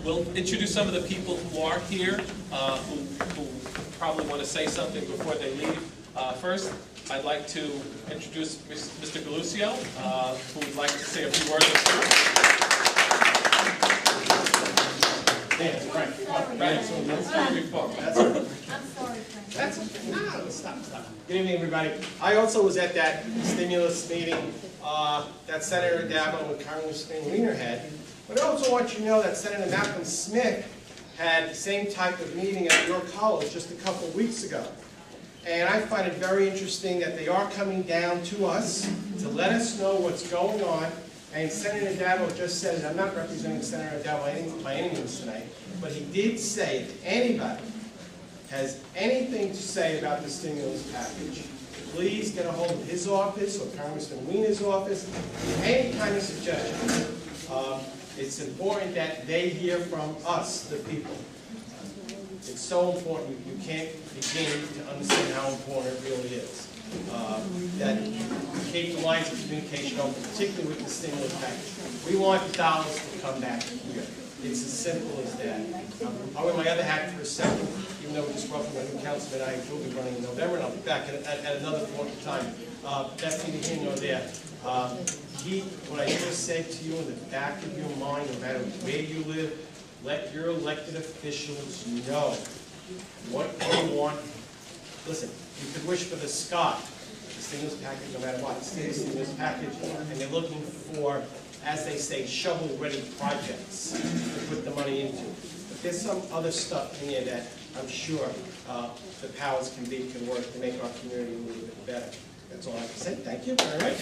We'll introduce some of the people who are here, who probably want to say something before they leave. First, I'd like to introduce Mr. Galucio, who would like to say a few words of That's okay. No, stop. Good evening, everybody. I also was at that stimulus meeting that Senator Dabo and Congressman Wiener had. But I also want you to know that Senator Malcolm Smith had the same type of meeting at York College just a couple of weeks ago. And I find it very interesting that they are coming down to us to let us know what's going on. And Senator Dabo just said it. I'm not representing Senator Dabo by any means tonight, but he did say if anybody has anything to say about the stimulus package, please get a hold of his office or Congressman Wiener's office. Any kind of suggestions. It's important that they hear from us, the people. It's so important. You can't begin to understand how important it really is. That you keep the lines of communication open, particularly with the stimulus package. We want the dollars to come back here. It's as simple as that. I'll wear my other hat for a second, even though we just brought from a new councilman. I will be running in November, and I'll be back at another point in time. That's neither here nor there. What I just said to you in the back of your mind, no matter where you live, let your elected officials know what you want. Listen, you could wish for the sky, the stimulus package, no matter what, the stimulus package, and they're looking for, as they say, shovel-ready projects to put the money into. But there's some other stuff in here that I'm sure the powers can work to make our community a little bit better. That's all I can say. Thank you very much.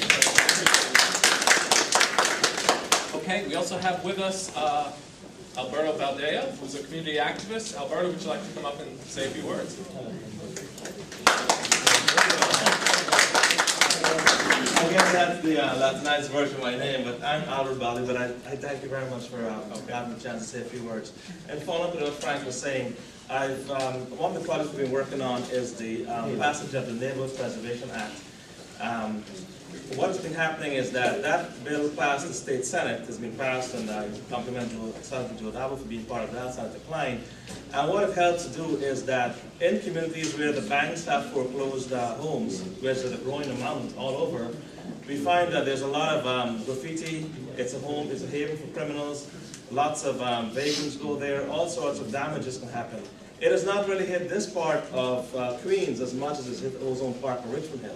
Okay, we also have with us Alberto Valdea, who's a community activist. Alberto, would you like to come up and say a few words? I guess that's the Latinized version of my name, but I'm Albert Valdea, but I thank you very much for having the chance to say a few words. And following up with what Frank was saying, one of the projects we've been working on is the passage of the Neighborhood Preservation Act. What's been happening is that bill passed the state senate, has been passed, and I compliment Senator Joe Dabo for being part of that, Senator Klein. And what it helps to do is that in communities where the banks have foreclosed homes, where there's a growing amount all over, we find that there's a lot of graffiti. It's a haven for criminals. Lots of vehicles go there. All sorts of damages can happen. It has not really hit this part of Queens as much as it's hit Ozone Park or Richmond Hill.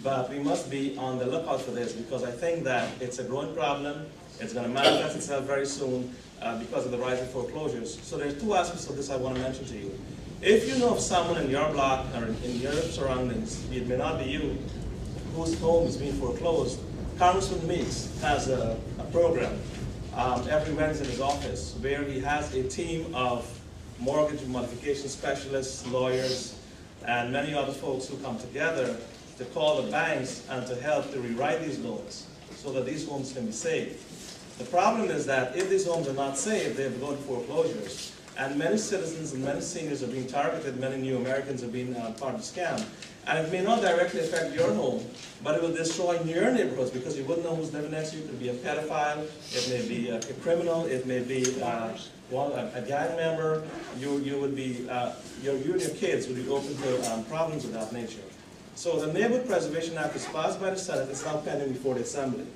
But we must be on the lookout for this because I think that it's a growing problem. It's going to manifest itself very soon because of the rise in foreclosures. So there's two aspects of this I want to mention to you. If you know of someone in your block or in your surroundings, it may not be you, whose home is being foreclosed, Congressman Meeks has a program every Wednesday in his office where he has a team of mortgage modification specialists, lawyers, and many other folks who come together to call the banks and to help to rewrite these loans so that these homes can be saved. The problem is that if these homes are not saved, they have gone to foreclosures. And many citizens and many seniors are being targeted, many new Americans are being part of the scam. And it may not directly affect your home, but it will destroy your neighborhoods because you wouldn't know who's living next to you. It could be a pedophile, it may be a criminal, it may be a gang member. You and your kids would be open to problems of that nature. So the Neighborhood Preservation Act is passed by the Senate. It's now pending before the Assembly.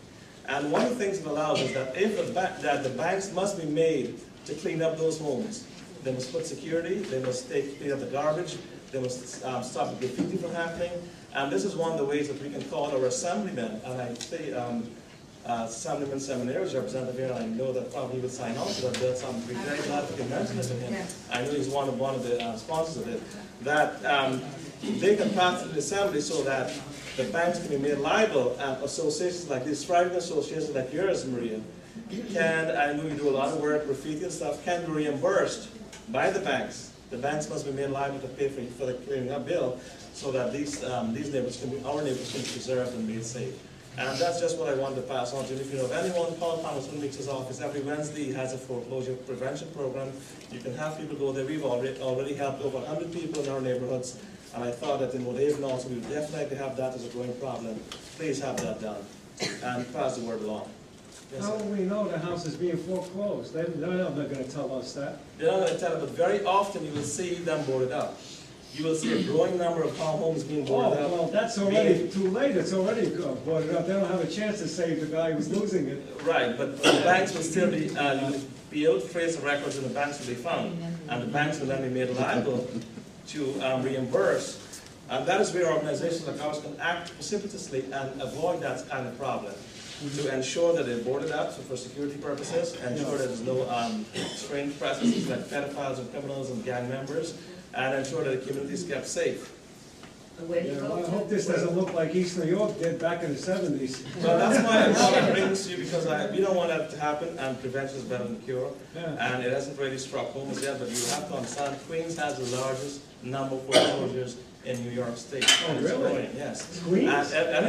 And one of the things it allows is that the banks must be made to clean up those homes. They must put security. They must clean up the garbage. They must stop the graffiti from happening. And this is one of the ways that we can call our assemblymen. And I say Assemblyman Seminary is representative here, and I know that probably he would sign on to that bill, so I'm very glad to mention it to him. Yeah. I know he's one of the sponsors of it. That they can pass to the Assembly so that the banks can be made liable, and associations like this, thriving associations like yours, Maria, I know you do a lot of work, graffiti and stuff, can be reimbursed by the banks. The banks must be made liable to pay for the clearing up bill so that our neighbors can be preserved and made safe. And that's just what I wanted to pass on to you. If you know of anyone, call Congressman Meeks' office. Every Wednesday he has a foreclosure prevention program. You can have people go there. We've already helped over 100 people in our neighborhoods. And I thought that in Haven also we would definitely have that as a growing problem. Please have that done and pass the word along. Yes, How sir. will we know the house is being foreclosed? They're not gonna tell us that. They're not going to tell you, but very often you will see them boarded up. You will see a growing number of homes being boarded Oh, up. well, that's already too late, it's already boarded up, they don't have a chance to save the guy who's losing it. Right, but the banks will still be, you will be able to trace the records and the banks will be found. And the banks will then be made liable to reimburse. And that is where organizations like ours can act precipitously and avoid that kind of problem. To ensure that they're boarded up, so for security purposes, ensure that there's no strange presences like pedophiles and criminals and gang members, and ensure that the community is kept safe. Yeah, well, I hope this doesn't look like East New York did back in the '70s. So that's why I want to bring this to you, because we don't want that to happen, and prevention is better than cure. Yeah. And it hasn't really struck home as yet, but you have to understand, Queens has the largest number of foreclosures in New York State. Oh, And it's really? growing, yes. Queens? And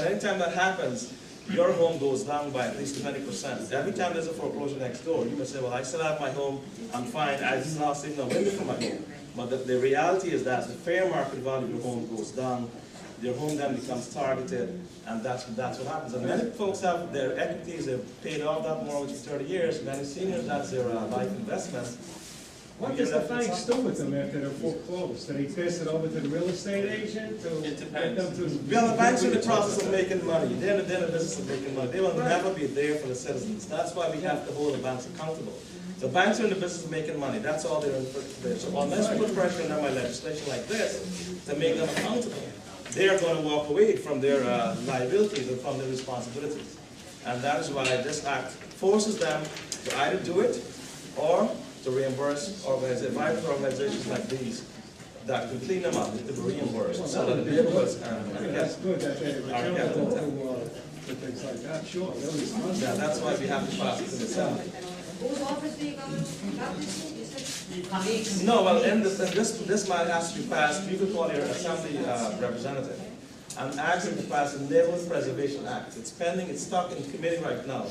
anytime that happens, your home goes down by at least 20%. Every time there's a foreclosure next door, you may say, well, I still have my home, I'm fine, I just lost even a window from my home. But the reality is that the fair market value of your home goes down, your home then becomes targeted, and that's what happens. And many folks have their equities, they've paid off that mortgage for 30 years, many seniors, that's their life investment. What does the banks do with them after they're foreclosed? Do they pass it over to the real estate agent to It get depends. them to? Well, the banks are in the process of making money. They're in the business of making money. They will never be there for the citizens. That's why we have to hold the banks accountable. The banks are in the business of making money. That's all they're in for. So unless we put pressure on them by legislation like this to make them accountable, they are going to walk away from their liabilities and from their responsibilities. And that is why this act forces them to either do it or to reimburse organizations like these that can clean them up, to be reimbursed, so that the neighborhoods That's good that they're accountable to things like that, sure, they're responsible. yeah, that's why we have to pass it to the Assembly. Whose office do you go to about this? You said? No, well, this matter has to be passed, you could call your Assembly representative and ask them to pass the Neighborhood Preservation Act. It's pending, it's stuck in committee right now,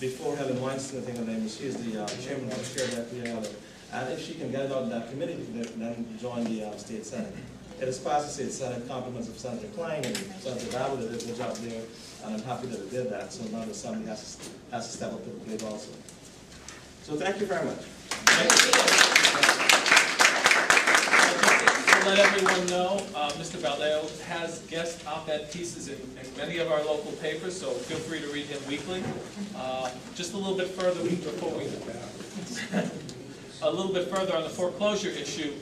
before Helen Weinstein, I think her name is, she is the chairman of the chair of the PLO. And if she can get it out in that committee, then join the State Senate. It is passed the State Senate, compliments of Senator Klein and Senator Dabble that did a good job there, and I'm happy that it did that, so now the Assembly has to step up to the plate also. So thank you very much. To let everyone know, Mr. Baldeo has guest op-ed pieces in many of our local papers, so feel free to read him weekly. Just a little bit further before we, a little bit further on the foreclosure issue.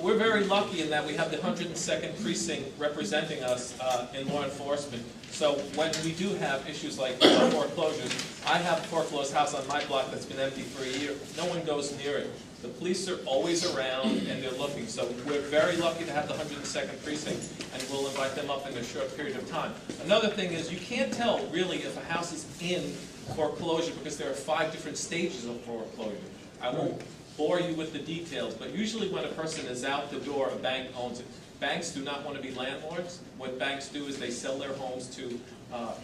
We're very lucky in that we have the 102nd Precinct representing us in law enforcement. So when we do have issues like foreclosures, I have a foreclosed house on my block that's been empty for a year. No one goes near it. The police are always around and they're looking. So we're very lucky to have the 102nd Precinct, and we'll invite them up in a short period of time. Another thing is you can't tell really if a house is in foreclosure because there are 5 different stages of foreclosure. I won't bore you with the details, but usually when a person is out the door, a bank owns it. Banks do not want to be landlords. What banks do is they sell their homes to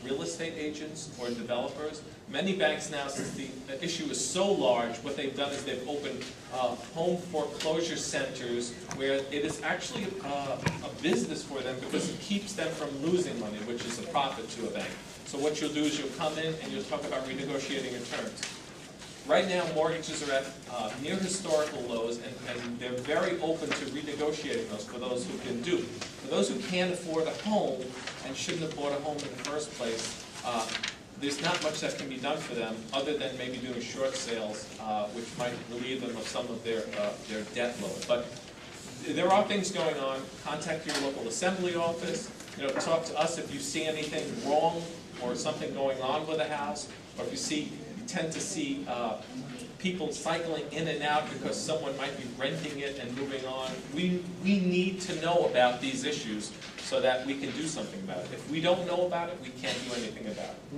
real estate agents or developers. Many banks now, since the issue is so large, what they've done is they've opened home foreclosure centers where it is actually a business for them because it keeps them from losing money, which is a profit to a bank. So what you'll do is you'll come in and you'll talk about renegotiating your terms. Right now, mortgages are at near historical lows, and they're very open to renegotiating those for those who can do. For those who can't afford a home and shouldn't have bought a home in the first place, there's not much that can be done for them other than maybe doing short sales, which might relieve them of some of their debt load. But there are things going on. Contact your local assembly office. Talk to us if you see anything wrong or something going on with a house, or if you tend to see people cycling in and out because someone might be renting it and moving on. We need to know about these issues so that we can do something about it. If we don't know about it, we can't do anything about it.